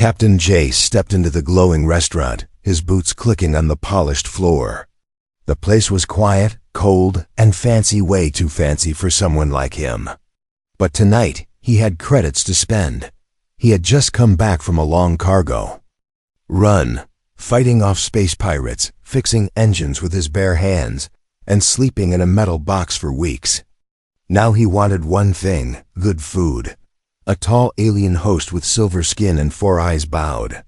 Captain Jace stepped into the glowing restaurant, his boots clicking on the polished floor. The place was quiet, cold, and fancy, way too fancy for someone like him. But tonight, he had credits to spend. He had just come back from a long cargo run, fighting off space pirates, fixing engines with his bare hands, and sleeping in a metal box for weeks. Now he wanted one thing: good food. A tall alien host with silver skin and 4 eyes bowed.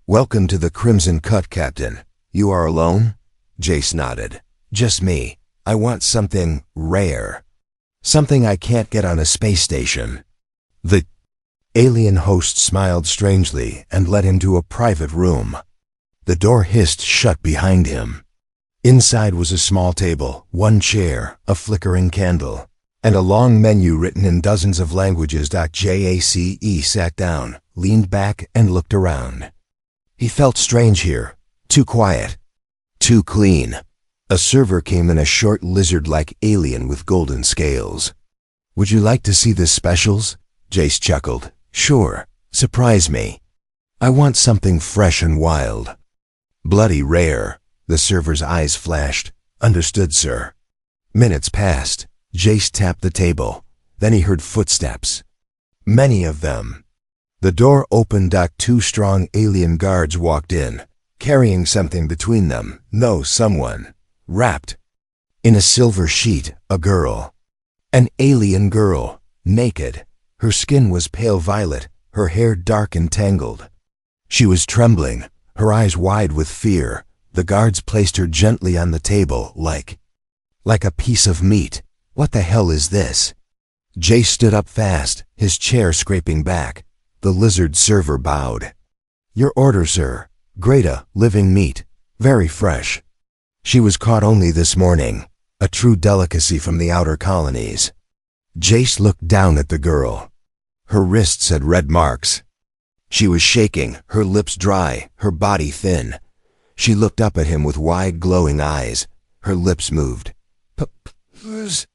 "Welcome to the Crimson Cut, Captain. You are alone?" Jace nodded. "Just me. I want something rare. Something I can't get on a space station." The alien host smiled strangely and led him to a private room. The door hissed shut behind him. Inside was a small table, 1 chair, a flickering candle, and a long menu written in dozens of languages. Jace sat down, leaned back, and looked around. He felt strange here. Too quiet. Too clean. A server came in, a short lizard-like alien with golden scales. "Would you like to see the specials?" Jace chuckled. "Sure. Surprise me. I want something fresh and wild." "Bloody rare." The server's eyes flashed. "Understood, sir." Minutes passed. Jace tapped the table. Then he heard footsteps. Many of them. The door opened. 2 strong alien guards walked in, carrying something between them. No, someone. Wrapped in a silver sheet, a girl. An alien girl, naked. Her skin was pale violet, her hair dark and tangled. She was trembling, her eyes wide with fear. The guards placed her gently on the table, like a piece of meat. "What the hell is this?" Jace stood up fast, his chair scraping back. The lizard server bowed. "Your order, sir. Greta, living meat. Very fresh. She was caught only this morning. A true delicacy from the outer colonies." Jace looked down at the girl. Her wrists had red marks. She was shaking, her lips dry, her body thin. She looked up at him with wide, glowing eyes. Her lips moved. "Please."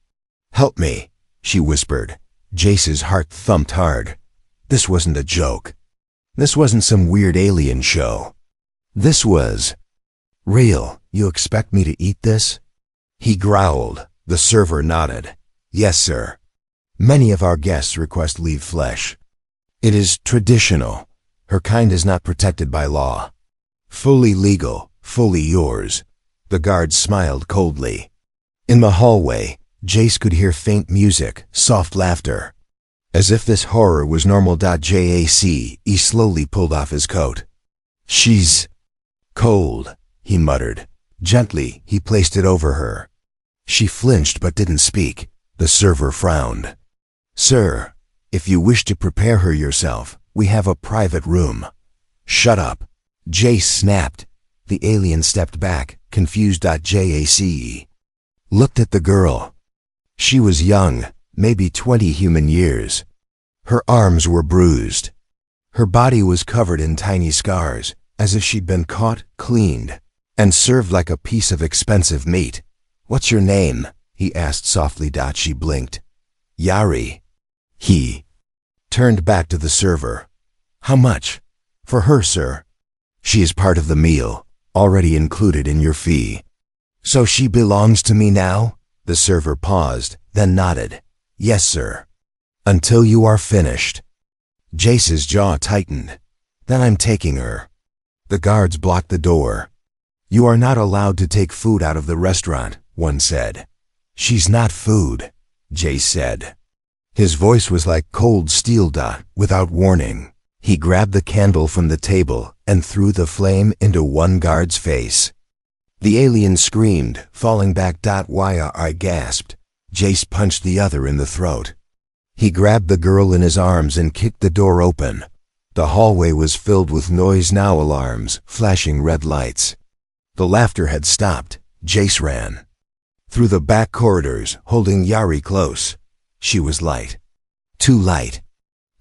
"Help me," she whispered. Jace's heart thumped hard. This wasn't a joke. This wasn't some weird alien show. This was real. "You expect me to eat this?" he growled. The server nodded. "Yes, sir. Many of our guests request live flesh. It is traditional. Her kind is not protected by law. Fully legal, fully yours." The guard smiled coldly. In the hallway, Jace could hear faint music, soft laughter. As if this horror was normal. Jace slowly pulled off his coat. "She's cold," he muttered. Gently, he placed it over her. She flinched but didn't speak. The server frowned. "Sir, if you wish to prepare her yourself, we have a private room." "Shut up," Jace snapped. The alien stepped back, confused. Jace looked at the girl. She was young, maybe 20 human years. Her arms were bruised. Her body was covered in tiny scars, as if she'd been caught, cleaned, and served like a piece of expensive meat. "What's your name?" he asked softly. She blinked. "Yari." He turned back to the server. "How much?" "For her, sir. She is part of the meal, already included in your fee." "So she belongs to me now?" The server paused, then nodded. "Yes, sir. Until you are finished." Jace's jaw tightened. "Then I'm taking her." The guards blocked the door. "You are not allowed to take food out of the restaurant," one said. "She's not food," Jace said. His voice was like cold steel. Without warning, he grabbed the candle from the table and threw the flame into one guard's face. The alien screamed, falling back. "I gasped. Jace punched the other in the throat. He grabbed the girl in his arms and kicked the door open. The hallway was filled with noise now, alarms, flashing red lights. The laughter had stopped. Jace ran through the back corridors, holding Yari close. She was light. Too light.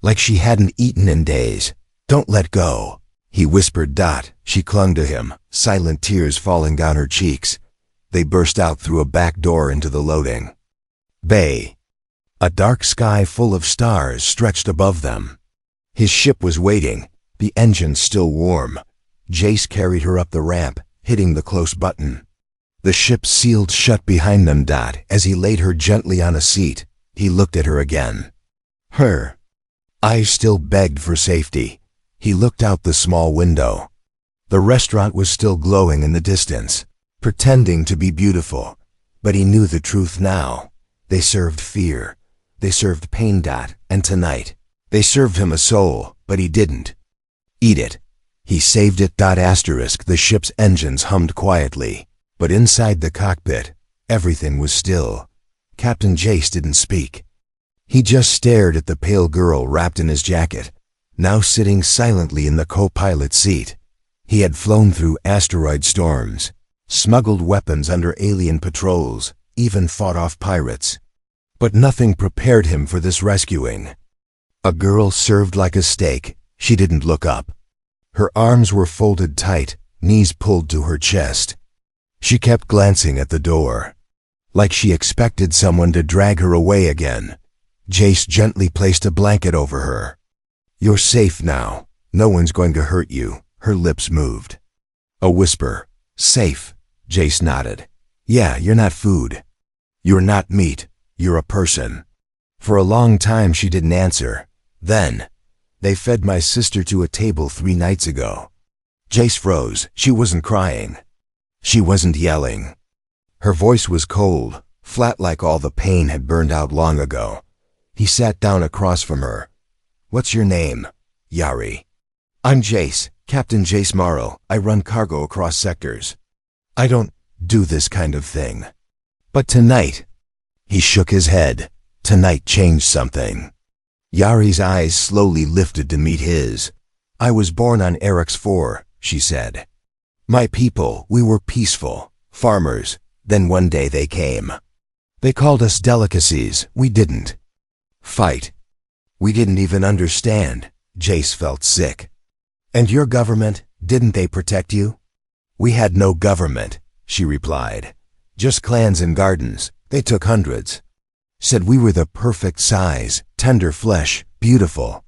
Like she hadn't eaten in days. "Don't let go," he whispered. She clung to him, silent tears falling down her cheeks. They burst out through a back door into the loading bay. A dark sky full of stars stretched above them. His ship was waiting, The engine still warm. Jace carried her up the ramp, hitting the close button. The ship sealed shut behind them. As he laid her gently on a seat, he looked at her again. Her eyes still begged for safety. He looked out the small window. The restaurant was still glowing in the distance, pretending to be beautiful. But he knew the truth now. They served fear. They served pain. And tonight, they served him a soul, but he didn't eat it. He saved it. The ship's engines hummed quietly, but inside the cockpit, everything was still. Captain Jace didn't speak. He just stared at the pale girl wrapped in his jacket, now sitting silently in the co-pilot seat. He had flown through asteroid storms, smuggled weapons under alien patrols, even fought off pirates. But nothing prepared him for this rescuing. A girl served like a steak. She didn't look up. Her arms were folded tight, knees pulled to her chest. She kept glancing at the door, like she expected someone to drag her away again. Jace gently placed a blanket over her. You're safe now. No one's going to hurt you. Her lips moved. A whisper. Safe. Jace nodded. Yeah, you're not food. You're not meat. You're a person. For a long time she didn't answer. Then, they fed my sister to a table 3 nights ago. Jace froze. She wasn't crying. She wasn't yelling. Her voice was cold, flat, like all the pain had burned out long ago. He sat down across from her. What's your name? Yari. I'm Jace, Captain Jace Morrow. I run cargo across sectors. I don't do this kind of thing. But tonight, he shook his head. Tonight changed something. Yari's eyes slowly lifted to meet his. I was born on Eric's 4, she said. My people, we were peaceful, farmers. Then one day they came. They called us delicacies. We didn't fight. We didn't even understand. Jace felt sick. And your government, didn't they protect you? We had no government, she replied. Just clans and gardens. They took hundreds. Said we were the perfect size, tender flesh, beautiful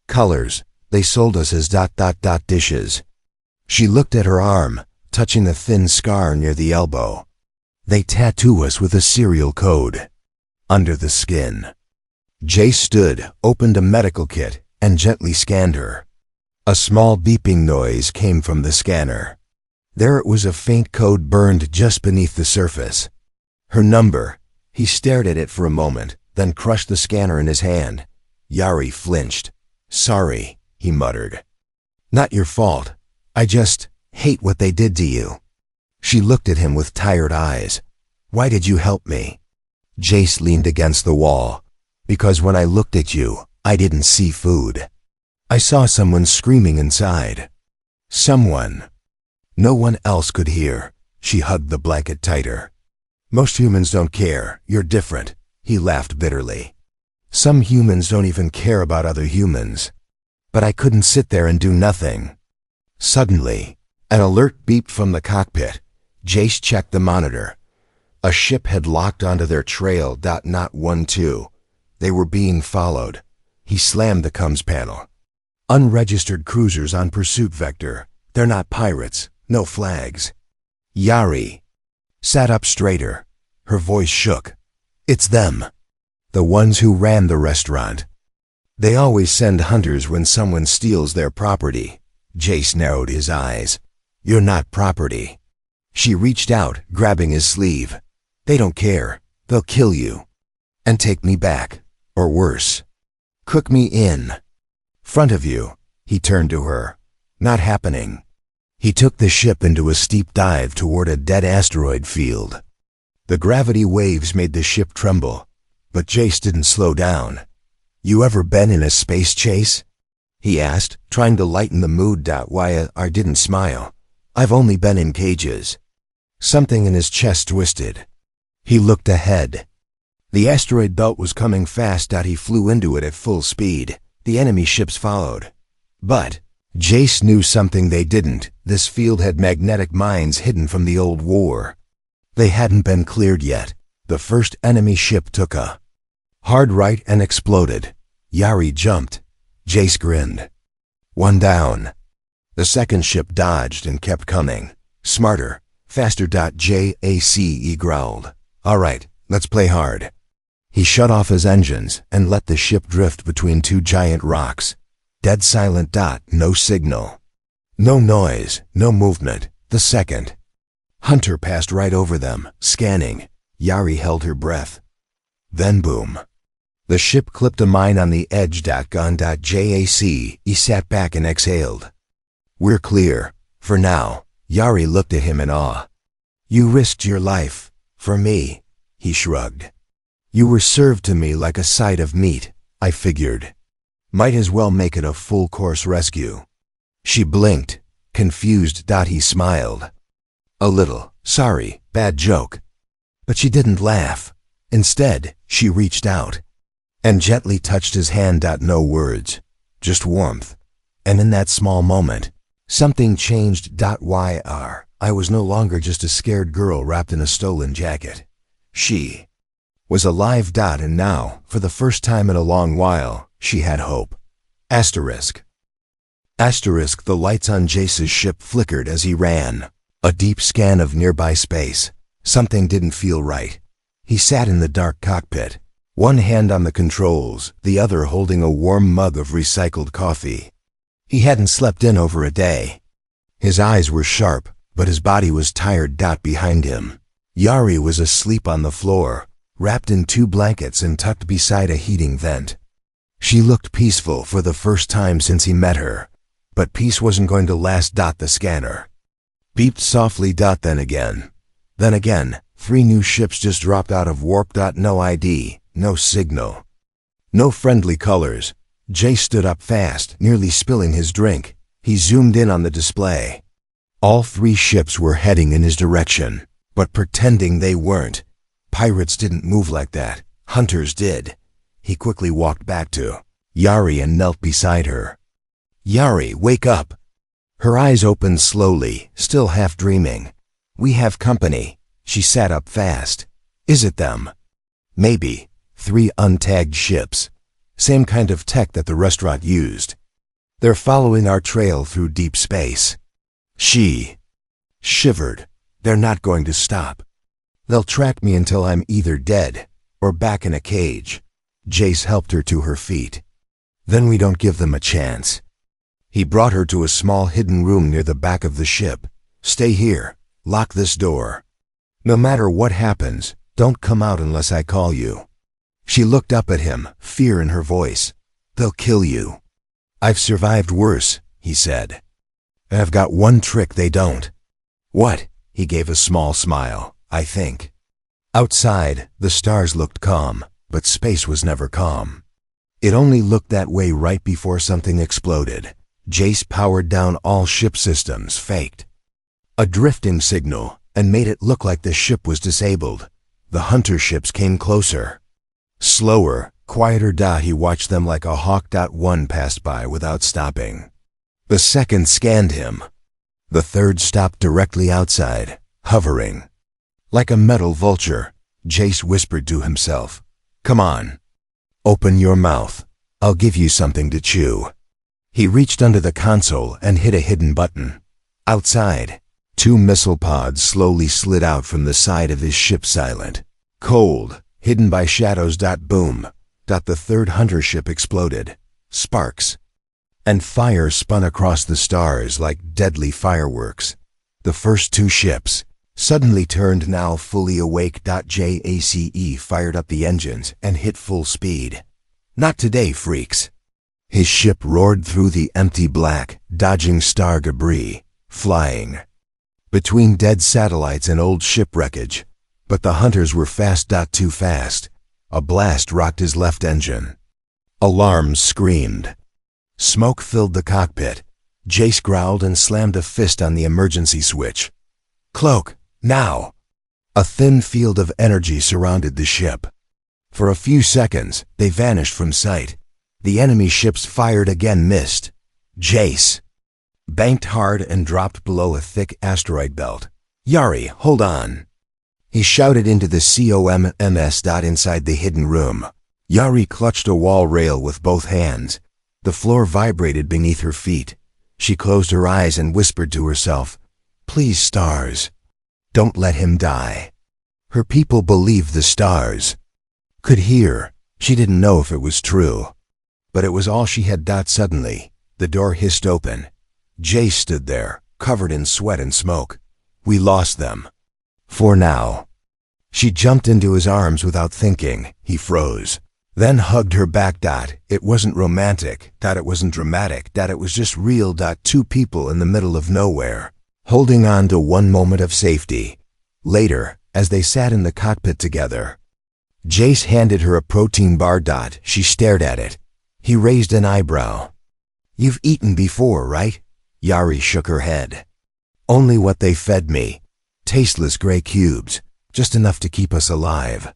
colors. They sold us as ... dishes. She looked at her arm, touching a thin scar near the elbow. They tattoo us with a serial code under the skin. Jace stood, opened a medical kit, and gently scanned her. A small beeping noise came from the scanner. There it was, a faint code burned just beneath the surface. Her number. He stared at it for a moment, then crushed the scanner in his hand. Yari flinched. Sorry, he muttered. Not your fault. I just hate what they did to you. She looked at him with tired eyes. Why did you help me? Jace leaned against the wall. Because when I looked at you, I didn't see food. I saw someone screaming inside. Someone no one else could hear. She hugged the blanket tighter. Most humans don't care. You're different. He laughed bitterly. Some humans don't even care about other humans. But I couldn't sit there and do nothing. Suddenly, an alert beeped from the cockpit. Jace checked the monitor. A ship had locked onto their trail. Not 1-2. They were being followed. He slammed the comms panel. Unregistered cruisers on pursuit vector. They're not pirates. No flags. Yari sat up straighter. Her voice shook. It's them. The ones who ran the restaurant. They always send hunters when someone steals their property. Jace narrowed his eyes. You're not property. She reached out, grabbing his sleeve. They don't care. They'll kill you. And take me back. Or worse. Cook me in front of you. He turned to her. Not happening. He took the ship into a steep dive toward a dead asteroid field. The gravity waves made the ship tremble, but Jace didn't slow down. You ever been in a space chase? He asked, trying to lighten the mood. Why, I didn't smile. I've only been in cages. Something in his chest twisted. He looked ahead. The asteroid belt was coming fast. He flew into it at full speed. The enemy ships followed. But Jace knew something they didn't. This field had magnetic mines hidden from the old war. They hadn't been cleared yet. The first enemy ship took a hard right and exploded. Yari jumped. Jace grinned. One down. The second ship dodged and kept coming. Smarter, faster. Jace growled. All right, let's play hard. He shut off his engines and let the ship drift between two giant rocks. Dead silent. No signal. No noise, no movement. The second. Hunter passed right over them, scanning. Yari held her breath. Then boom. The ship clipped a mine on the edge. Gun. Jace. He sat back and exhaled. We're clear. For now. Yari looked at him in awe. You risked your life. For me. He shrugged. You were served to me like a side of meat, I figured. Might as well make it a full-course rescue. She blinked, confused. He smiled. A little. Sorry, bad joke. But she didn't laugh. Instead, she reached out and gently touched his hand. No words, just warmth. And in that small moment, something changed. I was no longer just a scared girl wrapped in a stolen jacket. She was alive. And now, for the first time in a long while, she had hope. Asterisk. The lights on Jace's ship flickered as he ran. A deep scan of nearby space. Something didn't feel right. He sat in the dark cockpit, one hand on the controls, the other holding a warm mug of recycled coffee. He hadn't slept in over a day. His eyes were sharp, but his body was tired. Behind him, Yari was asleep on the floor, wrapped in 2 blankets and tucked beside a heating vent. She looked peaceful for the first time since he met her, but peace wasn't going to last. The scanner beeped softly. Then again, 3 new ships just dropped out of warp. No ID, no signal, no friendly colors. Jay stood up fast, nearly spilling his drink. He zoomed in on the display. All 3 ships were heading in his direction, but pretending they weren't. Pirates didn't move like that. Hunters did. He quickly walked back to Yari and knelt beside her. Yari, wake up. Her eyes opened slowly, still half dreaming. We have company. She sat up fast. Is it them? Maybe. 3 untagged ships. Same kind of tech that the restaurant used. They're following our trail through deep space. She shivered. They're not going to stop. They'll track me until I'm either dead or back in a cage. Jace helped her to her feet. Then we don't give them a chance. He brought her to a small hidden room near the back of the ship. Stay here. Lock this door. No matter what happens, don't come out unless I call you. She looked up at him, fear in her voice. They'll kill you. I've survived worse, he said. I've got one trick they don't. What? He gave a small smile. I think. Outside, the stars looked calm, but space was never calm. It only looked that way right before something exploded. Jace powered down all ship systems, faked a drifting signal, and made it look like the ship was disabled. The hunter ships came closer. Slower, quieter. He watched them like a hawk. One passed by without stopping. The second scanned him. The third stopped directly outside, hovering. Like a metal vulture, Jace whispered to himself. Come on. Open your mouth. I'll give you something to chew. He reached under the console and hit a hidden button. Outside, 2 missile pods slowly slid out from the side of his ship, silent, cold, hidden by shadows. Boom. The third hunter ship exploded. Sparks and fire spun across the stars like deadly fireworks. The first 2 ships suddenly turned, now fully awake. Jace fired up the engines and hit full speed. Not today, freaks. His ship roared through the empty black, dodging star debris, flying between dead satellites and old ship wreckage. But the hunters were fast. Too fast. A blast rocked his left engine. Alarms screamed. Smoke filled the cockpit. Jace growled and slammed a fist on the emergency switch. Cloak, now! A thin field of energy surrounded the ship. For a few seconds, they vanished from sight. The enemy ships fired again, missed. Jace banked hard and dropped below a thick asteroid belt. Yari, hold on. He shouted into the COMMS. Inside the hidden room, Yari clutched a wall rail with both hands. The floor vibrated beneath her feet. She closed her eyes and whispered to herself, "Please, stars, don't let him die." Her people believed the stars. Could hear. She didn't know if it was true. But it was all she had. Suddenly, the door hissed open. Jace stood there, covered in sweat and smoke. "We lost them. For now." She jumped into his arms without thinking. He froze. Then hugged her back. It wasn't romantic. It wasn't dramatic. It was just real. Two people in the middle of nowhere, holding on to one moment of safety. Later, as they sat in the cockpit together, Jace handed her a protein bar. She stared at it. He raised an eyebrow. "You've eaten before, right?" Yari shook her head. "Only what they fed me. Tasteless gray cubes, just enough to keep us alive."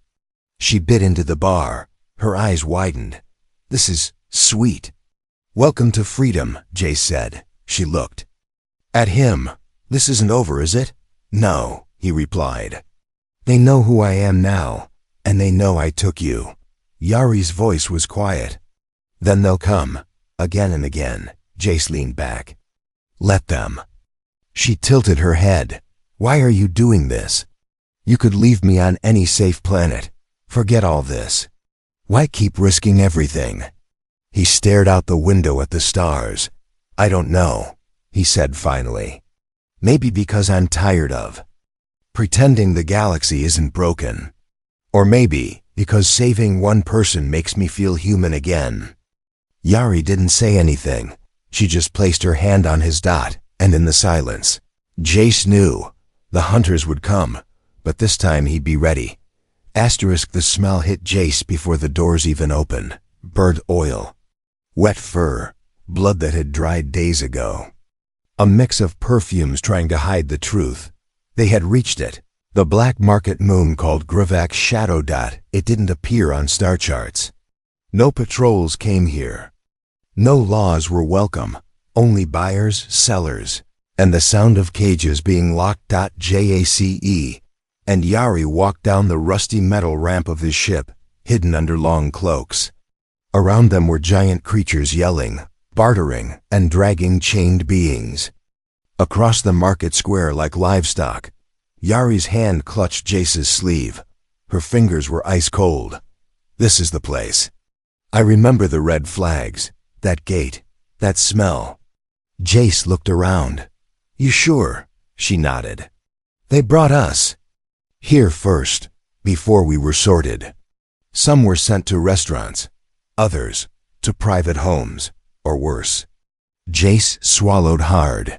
She bit into the bar. Her eyes widened. "This is sweet." "Welcome to freedom," Jace said. She looked at him. "This isn't over, is it?" "No," he replied. "They know who I am now, and they know I took you." Yari's voice was quiet. "Then they'll come, again and again." Jace leaned back. "Let them." She tilted her head. "Why are you doing this? You could leave me on any safe planet. Forget all this. Why keep risking everything?" He stared out the window at the stars. "I don't know," he said finally. "Maybe because I'm tired of pretending the galaxy isn't broken. Or maybe because saving one person makes me feel human again." Yari didn't say anything. She just placed her hand on his dot, and in the silence, Jace knew the hunters would come, but this time he'd be ready. The smell hit Jace before the doors even opened. Burnt oil, wet fur, blood that had dried days ago. A mix of perfumes trying to hide the truth. They had reached it. The black market moon called Gravak's shadow. It didn't appear on star charts. No patrols came here. No laws were welcome. Only buyers, sellers, and the sound of cages being locked. Jace and Yari walked down the rusty metal ramp of his ship, hidden under long cloaks. Around them were giant creatures yelling, bartering, and dragging chained beings. Across the market square like livestock, Yari's hand clutched Jace's sleeve. Her fingers were ice cold. "This is the place. I remember the red flags, that gate, that smell." Jace looked around. "You sure?" She nodded. "They brought us here first, before we were sorted. Some were sent to restaurants, others to private homes, or worse." Jace swallowed hard.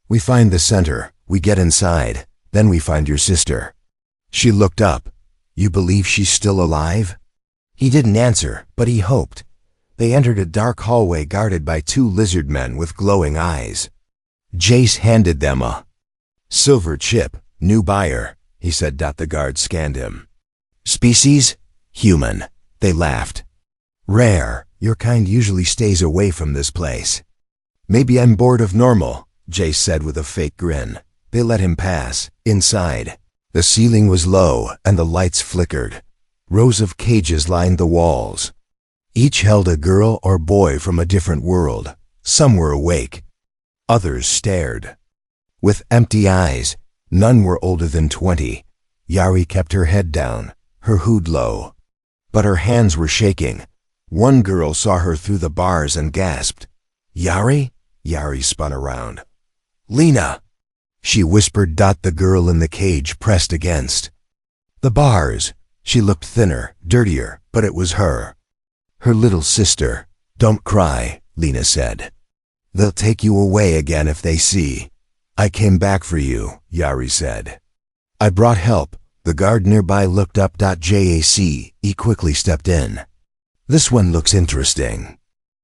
"We find the center, we get inside, then we find your sister." She looked up. "You believe she's still alive?" He didn't answer, but he hoped. They entered a dark hallway guarded by two lizard men with glowing eyes. Jace handed them a silver chip. "New buyer," he said. The guard scanned him. "Species? Human." They laughed. "Rare. Your kind usually stays away from this place." "Maybe I'm bored of normal," Jace said with a fake grin. They let him pass. Inside, the ceiling was low and the lights flickered. Rows of cages lined the walls. Each held a girl or boy from a different world. Some were awake. Others stared with empty eyes. None were older than 20. Yari kept her head down, her hood low. But her hands were shaking. One girl saw her through the bars and gasped. "Yari?" Yari spun around. "Lena!" she whispered. The girl in the cage pressed against the bars. She looked thinner, dirtier, but it was her. Her little sister. "Don't cry," Lena said. "They'll take you away again if they see." "I came back for you," Yari said. "I brought help." The guard nearby looked up. Jace quickly stepped in. "This one looks interesting."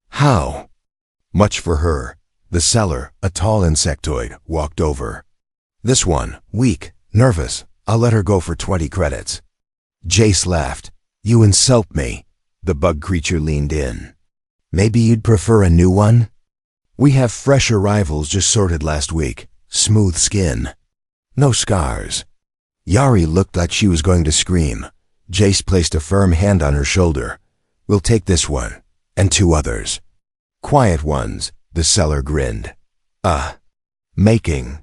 "How?" "Much for her." The seller, a tall insectoid, walked over. "This one, weak, nervous. I'll let her go for 20 credits. Jace laughed. "You insult me." The bug creature leaned in. "Maybe you'd prefer a new one?" "We have fresh arrivals just sorted last week. Smooth skin. No scars." Yari looked like she was going to scream. Jace placed a firm hand on her shoulder. "We'll take this one, and 2 others. Quiet ones, the seller grinned. Making.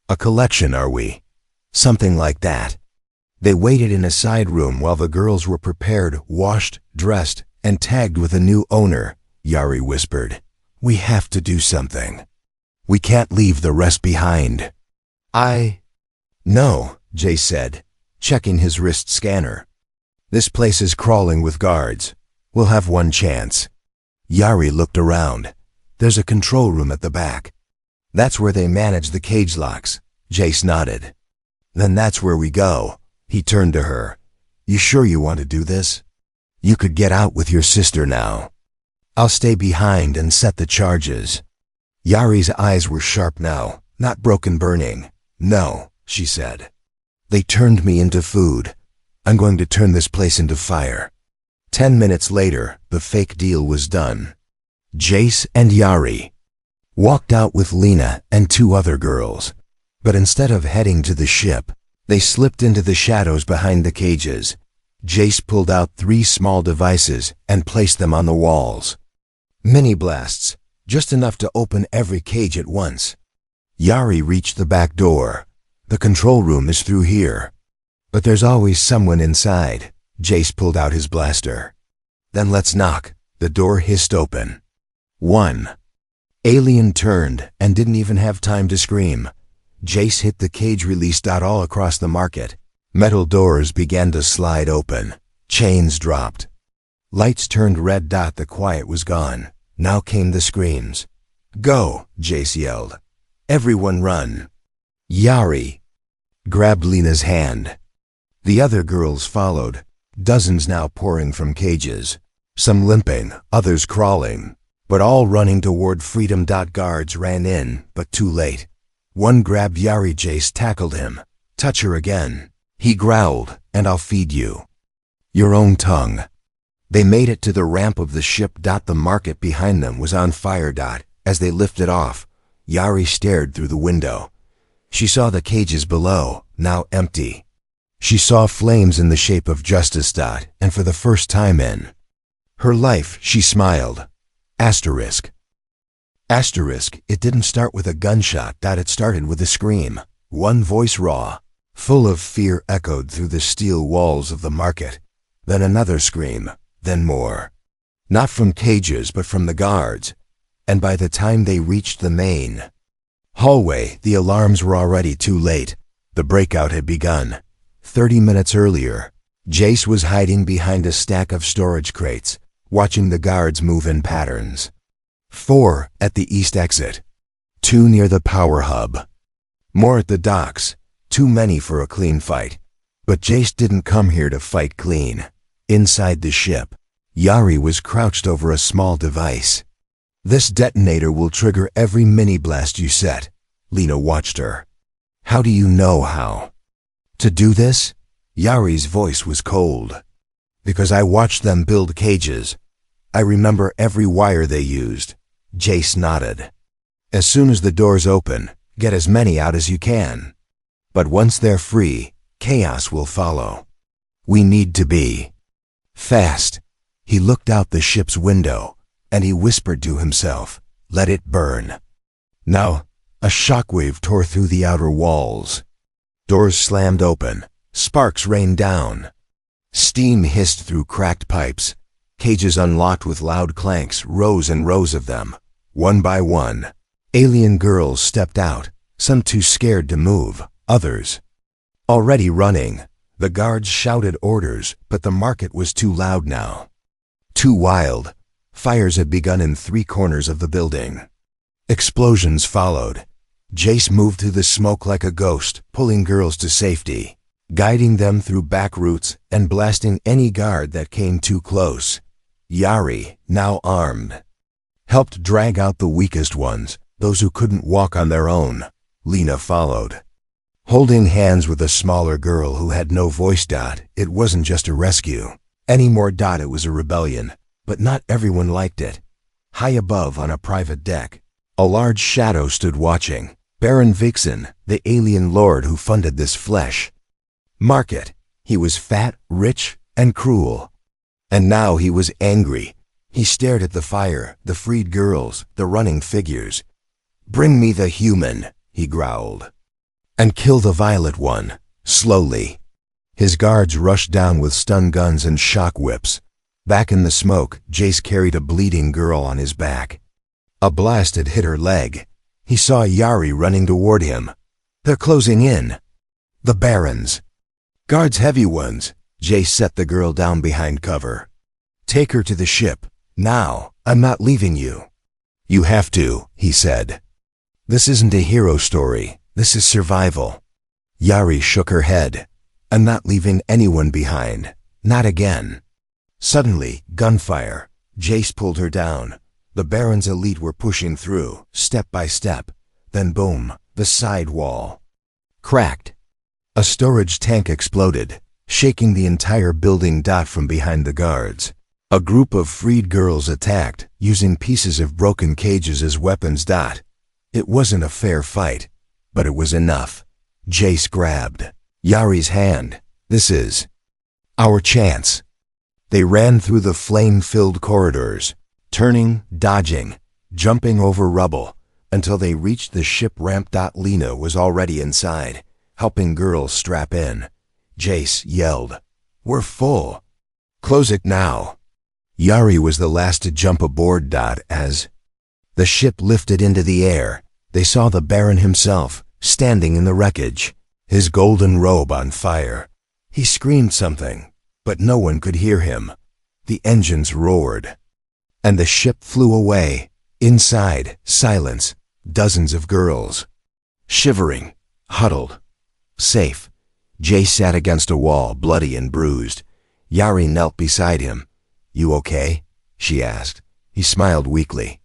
A collection, are we? Something like that. They waited in a side room while the girls were prepared, washed, dressed, and tagged with a new owner, Yari whispered. We have to do something. We can't leave the rest behind. No, Jay said, checking his wrist scanner. This place is crawling with guards. We'll have one chance. Yari looked around. There's a control room at the back. That's where they manage the cage locks. Jace nodded. Then that's where we go. He turned to her. You sure you want to do this? You could get out with your sister now. I'll stay behind and set the charges. Yari's eyes were sharp now, not broken burning. No, she said. They turned me into food. I'm going to turn this place into fire. 10 minutes later, the fake deal was done. Jace and Yari walked out with Lena and 2 other girls. But instead of heading to the ship, they slipped into the shadows behind the cages. Jace pulled out 3 small devices and placed them on the walls. Mini blasts, just enough to open every cage at once. Yari reached the back door. The control room is through here. But there's always someone inside. Jace pulled out his blaster. Then let's knock. The door hissed open. 1. Alien turned and didn't even have time to scream. Jace hit the cage release dot all across the market. Metal doors began to slide open. Chains dropped. Lights turned red dot. The quiet was gone. Now came the screams. Go, Jace yelled. Everyone run. Yari grabbed Lena's hand. The other girls followed, dozens now pouring from cages. Some limping, others crawling, but all running toward freedom. Guards ran in, but too late. One grabbed Yari. Jace tackled him. Touch her again. He growled, and I'll feed you. Your own tongue. They made it to the ramp of the ship. The market behind them was on fire. As they lifted off, Yari stared through the window. She saw the cages below, now empty. She saw flames in the shape of justice. And for the first time in her life, she smiled. Asterisk. It didn't start with a gunshot. It started with a scream. One voice, raw, full of fear, echoed through the steel walls of the market. Then another scream, then more. Not from cages, but from the guards. And by the time they reached the main hallway, the alarms were already too late. The breakout had begun. 30 minutes earlier, Jace was hiding behind a stack of storage crates, watching the guards move in patterns. 4 at the east exit. 2 near the power hub. More at the docks. Too many for a clean fight. But Jace didn't come here to fight clean. Inside the ship, Yari was crouched over a small device. This detonator will trigger every mini-blast you set. Lena watched her. How do you know how to do this? Yari's voice was cold. Because I watched them build cages. I remember every wire they used. Jace nodded. As soon as the doors open, get as many out as you can. But once they're free, chaos will follow. We need to be fast. He looked out the ship's window, and he whispered to himself, let it burn. Now, a shockwave tore through the outer walls. Doors slammed open. Sparks rained down. Steam hissed through cracked pipes. Cages unlocked with loud clanks, rows and rows of them. One by one, alien girls stepped out, some too scared to move, others already running. The guards shouted orders, but the market was too loud now. Too wild. Fires had begun in 3 corners of the building. Explosions followed. Jace moved through the smoke like a ghost, pulling girls to safety, guiding them through back routes and blasting any guard that came too close. Yari, now armed, helped drag out the weakest ones, those who couldn't walk on their own. Lena followed, holding hands with a smaller girl who had no voice. It wasn't just a rescue anymore. It was a rebellion, but not everyone liked it. High above on a private deck, a large shadow stood watching. Baron Vixen, the alien lord who funded this flesh market. He was fat, rich, and cruel. And now he was angry. He stared at the fire, the freed girls, the running figures. "Bring me the human," he growled. "And kill the violet one, slowly." His guards rushed down with stun guns and shock whips. Back in the smoke, Jace carried a bleeding girl on his back. A blast had hit her leg. He saw Yari running toward him. "They're closing in." "The Barons." "Guards, heavy ones." Jace set the girl down behind cover. "Take her to the ship. Now. I'm not leaving you." "You have to," he said. "This isn't a hero story. This is survival." Yari shook her head. "I'm not leaving anyone behind. Not again." Suddenly, gunfire. Jace pulled her down. The Baron's elite were pushing through, step by step. Then boom, the side wall cracked. A storage tank exploded, shaking the entire building from behind the guards. A group of freed girls attacked, using pieces of broken cages as weapons. It wasn't a fair fight, but it was enough. Jace grabbed Yari's hand. "This is our chance." They ran through the flame-filled corridors, turning, dodging, jumping over rubble, until they reached the ship ramp. Lena was already inside, helping girls strap in. Jace yelled, "We're full. Close it now." Yari was the last to jump aboard. As the ship lifted into the air, they saw the Baron himself, standing in the wreckage, his golden robe on fire. He screamed something, but no one could hear him. The engines roared, and the ship flew away. Inside, silence, dozens of girls, shivering, huddled, safe. Jace sat against a wall, bloody and bruised. Yari knelt beside him. "You okay?" she asked. He smiled weakly.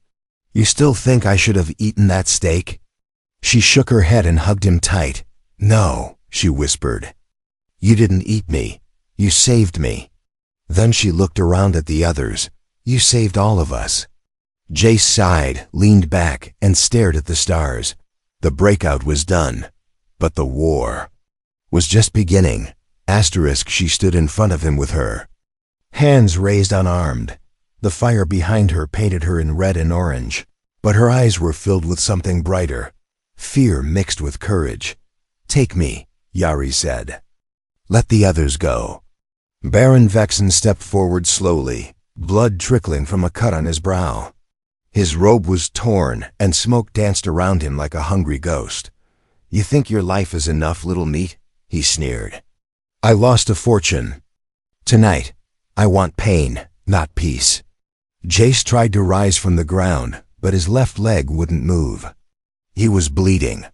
"You still think I should have eaten that steak?" She shook her head and hugged him tight. "No," she whispered. "You didn't eat me. You saved me." Then she looked around at the others. "You saved all of us." Jace sighed, leaned back, and stared at the stars. The breakout was done, but the war was just beginning. She stood in front of him with her hands raised unarmed. The fire behind her painted her in red and orange, but her eyes were filled with something brighter, fear mixed with courage. "Take me," Yari said. "Let the others go." Baron Vexen stepped forward slowly, blood trickling from a cut on his brow. His robe was torn, and smoke danced around him like a hungry ghost. "You think your life is enough, little meat?" he sneered. "I lost a fortune. Tonight, I want pain, not peace." Jace tried to rise from the ground, but his left leg wouldn't move. He was bleeding,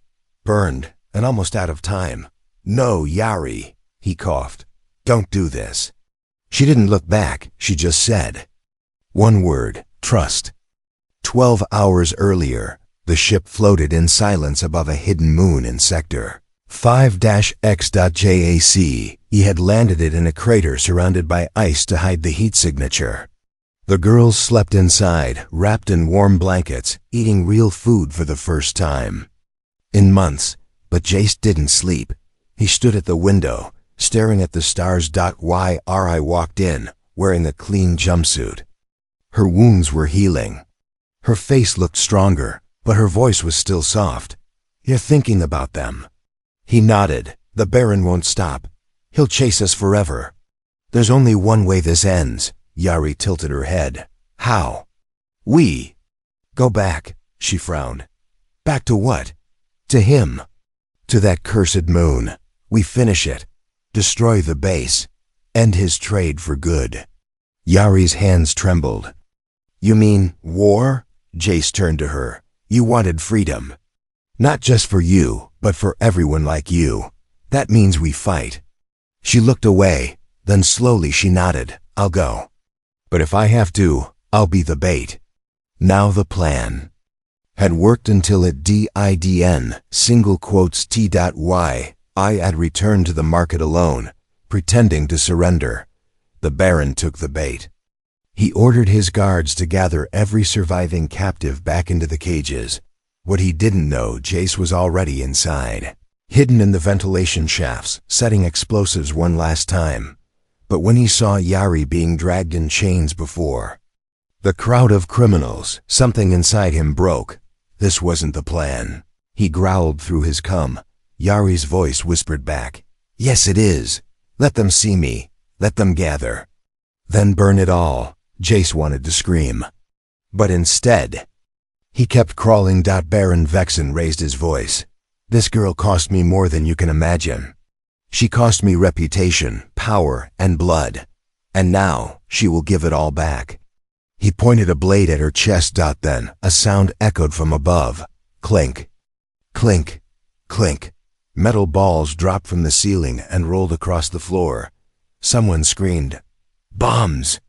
burned, and almost out of time. "No, Yari," he coughed. "Don't do this." She didn't look back, she just said one word: trust. 12 hours earlier, the ship floated in silence above a hidden moon in Sector 5-X.JAC. He had landed it in a crater surrounded by ice to hide the heat signature. The girls slept inside, wrapped in warm blankets, eating real food for the first time in months. But Jace didn't sleep. He stood at the window, staring at the stars. Yri walked in, wearing a clean jumpsuit. Her wounds were healing. Her face looked stronger, but her voice was still soft. "You're thinking about them." He nodded. "The Baron won't stop. He'll chase us forever." "There's only one way this ends." Yari tilted her head. "How?" "We go back," she frowned. "Back to what?" "To him. To that cursed moon. We finish it. Destroy the base. End his trade for good." Yari's hands trembled. "You mean war?" Jace turned to her. "You wanted freedom. Not just for you, but for everyone like you. That means we fight." She looked away, then slowly she nodded. "I'll go. But if I have to, I'll be the bait." Now the plan had worked until it didn't. T.Y. I had returned to the market alone, pretending to surrender. The Baron took the bait. He ordered his guards to gather every surviving captive back into the cages. What he didn't know, Jace was already inside, hidden in the ventilation shafts, setting explosives one last time. But when he saw Yari being dragged in chains before The crowd of criminals, something inside him broke. This wasn't the plan. He growled through his cum. Yari's voice whispered back, "Yes, it is. Let them see me. Let them gather. Then burn it all." Jace wanted to scream. But instead, he kept crawling. Baron Vexen raised his voice. "This girl cost me more than you can imagine. She cost me reputation, power, and blood. And now she will give it all back." He pointed a blade at her chest. Then a sound echoed from above. Clink, clink, clink. Metal balls dropped from the ceiling and rolled across the floor. Someone screamed, "Bombs!"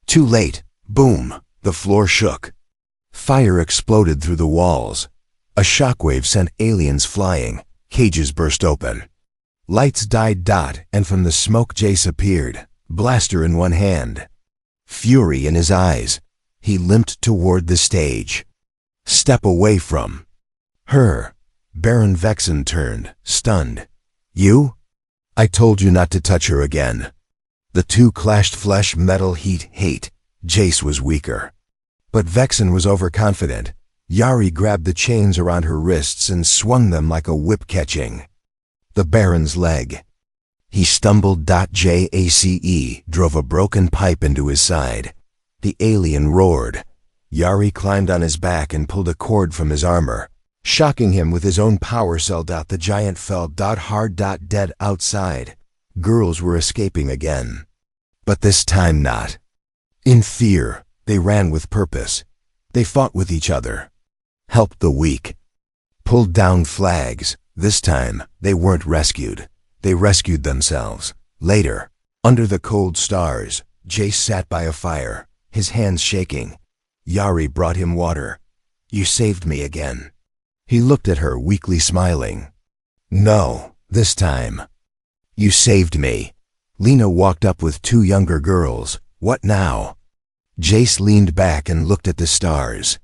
Too late. Boom! The floor shook. Fire exploded through the walls. A shockwave sent aliens flying. Cages burst open. Lights died. And from the smoke Jace appeared, blaster in one hand, fury in his eyes. He limped toward the stage. "Step away from her." Baron Vexen turned, stunned. "You? I told you not to touch her again." The two clashed. Flesh, metal, heat, hate. Jace was weaker. But Vexen was overconfident. Yari grabbed the chains around her wrists and swung them like a whip, catching the Baron's leg. He stumbled. Jace drove a broken pipe into his side. The alien roared. Yari climbed on his back and pulled a cord from his armor, shocking him with his own power cell. The giant fell hard. Dead. Outside, girls were escaping again. But this time not in fear. They ran with purpose. They fought with each other, helped the weak, pulled down flags. This time, they weren't rescued. They rescued themselves. Later, under the cold stars, Jace sat by a fire, his hands shaking. Yari brought him water. "You saved me again." He looked at her, weakly smiling. "No, this time. You saved me." Lena walked up with two younger girls. "What now?" Jace leaned back and looked at the stars.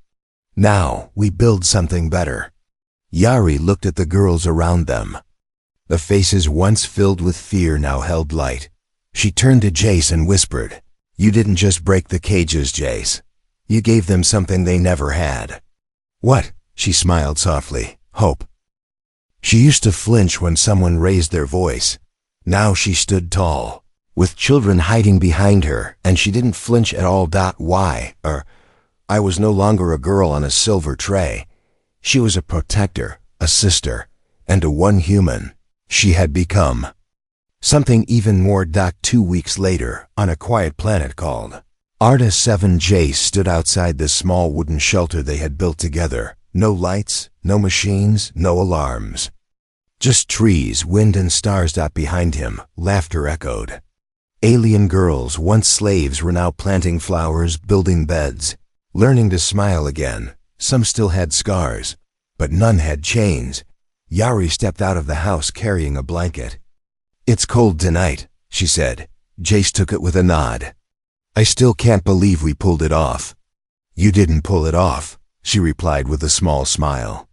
"Now, we build something better." Yari looked at the girls around them. The faces once filled with fear now held light. She turned to Jace and whispered, "You didn't just break the cages, Jace. You gave them something they never had." "What?" She smiled softly. "Hope." She used to flinch when someone raised their voice. Now she stood tall, with children hiding behind her, and she didn't flinch at all. Why? I was no longer a girl on a silver tray. She was a protector, a sister, and a one human. She had become something even more. 2 weeks later, on a quiet planet called Arta 7, Jace stood outside the small wooden shelter they had built together. No lights, no machines, no alarms. Just trees, wind, and stars. Behind him, laughter echoed. Alien girls, once slaves, were now planting flowers, building beds, learning to smile again. Some still had scars, but none had chains. Yari stepped out of the house carrying a blanket. "It's cold tonight," she said. Jace took it with a nod. "I still can't believe we pulled it off." "You didn't pull it off," she replied with a small smile.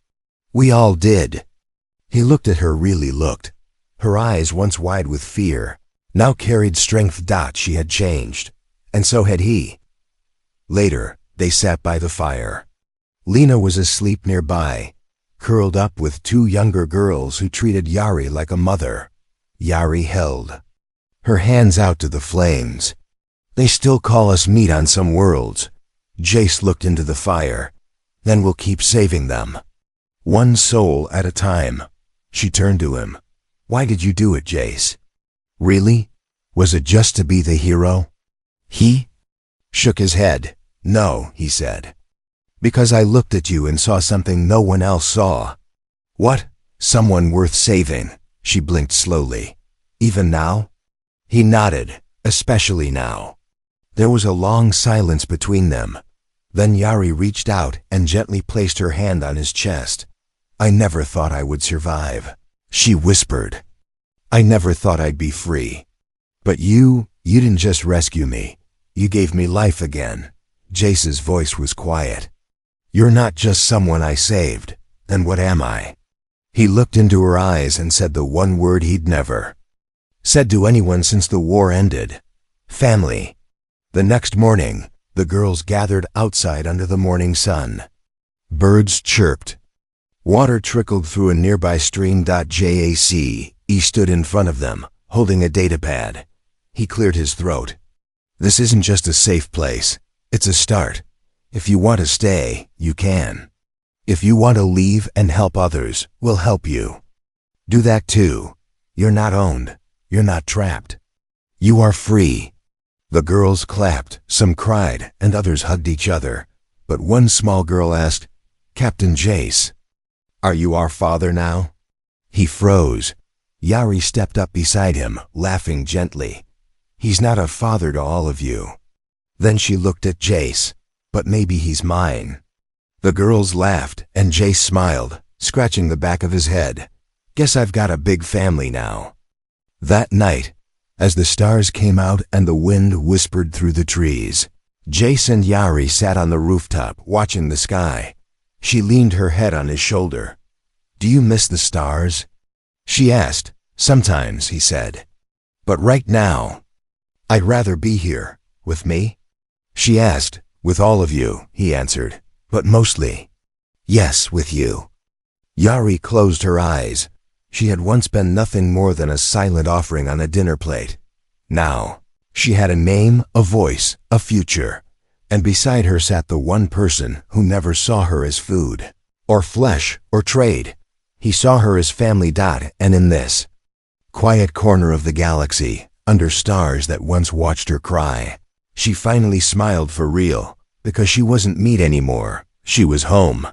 "We all did." He looked at her, really looked. Her eyes, once wide with fear, now carried strength. She had changed, and so had he. Later, they sat by the fire. Lena was asleep nearby, curled up with two younger girls who treated Yari like a mother. Yari held her hands out to the flames. "They still call us meat on some worlds." Jace looked into the fire. "Then we'll keep saving them, one soul at a time." She turned to him. "Why did you do it, Jace? Really? Was it just to be the hero?" He shook his head. "No," he said. "Because I looked at you and saw something no one else saw." "What?" "Someone worth saving." She blinked slowly. "Even now?" He nodded. "Especially now." There was a long silence between them. Then Yari reached out and gently placed her hand on his chest. "I never thought I would survive," she whispered. "I never thought I'd be free. But you didn't just rescue me. You gave me life again." Jace's voice was quiet. "You're not just someone I saved. Then what am I?" He looked into her eyes and said the one word he'd never said to anyone since the war ended. "Family." The next morning, The girls gathered outside under the morning sun. Birds chirped. Water trickled through a nearby stream. Jack stood in front of them, holding a datapad. He cleared his throat. This isn't just a safe place. It's a start. If you want to stay, you can. If you want to leave and help others, we'll help you. Do that too. You're not owned. You're not trapped. You are free. The girls clapped, some cried, and others hugged each other. But one small girl asked, "Captain Jace, are you our father now?" He froze. Yari stepped up beside him, laughing gently. "He's not a father to all of you." Then she looked at Jace. "But maybe he's mine." The girls laughed, and Jace smiled, scratching the back of his head. "Guess I've got a big family now." That night, as the stars came out and the wind whispered through the trees, Jace and Yari sat on the rooftop watching the sky. She leaned her head on his shoulder. "Do you miss the stars?" she asked. "Sometimes," he said. "But right now, I'd rather be here, with me?" She asked. "With all of you," he answered, "but mostly, yes, with you." Yari closed her eyes. She had once been nothing more than a silent offering on a dinner plate. Now, she had a name, a voice, a future, and beside her sat the one person who never saw her as food, or flesh, or trade. He saw her as family. And in this quiet corner of the galaxy, under stars that once watched her cry, she finally smiled for real, because she wasn't meat anymore. She was home.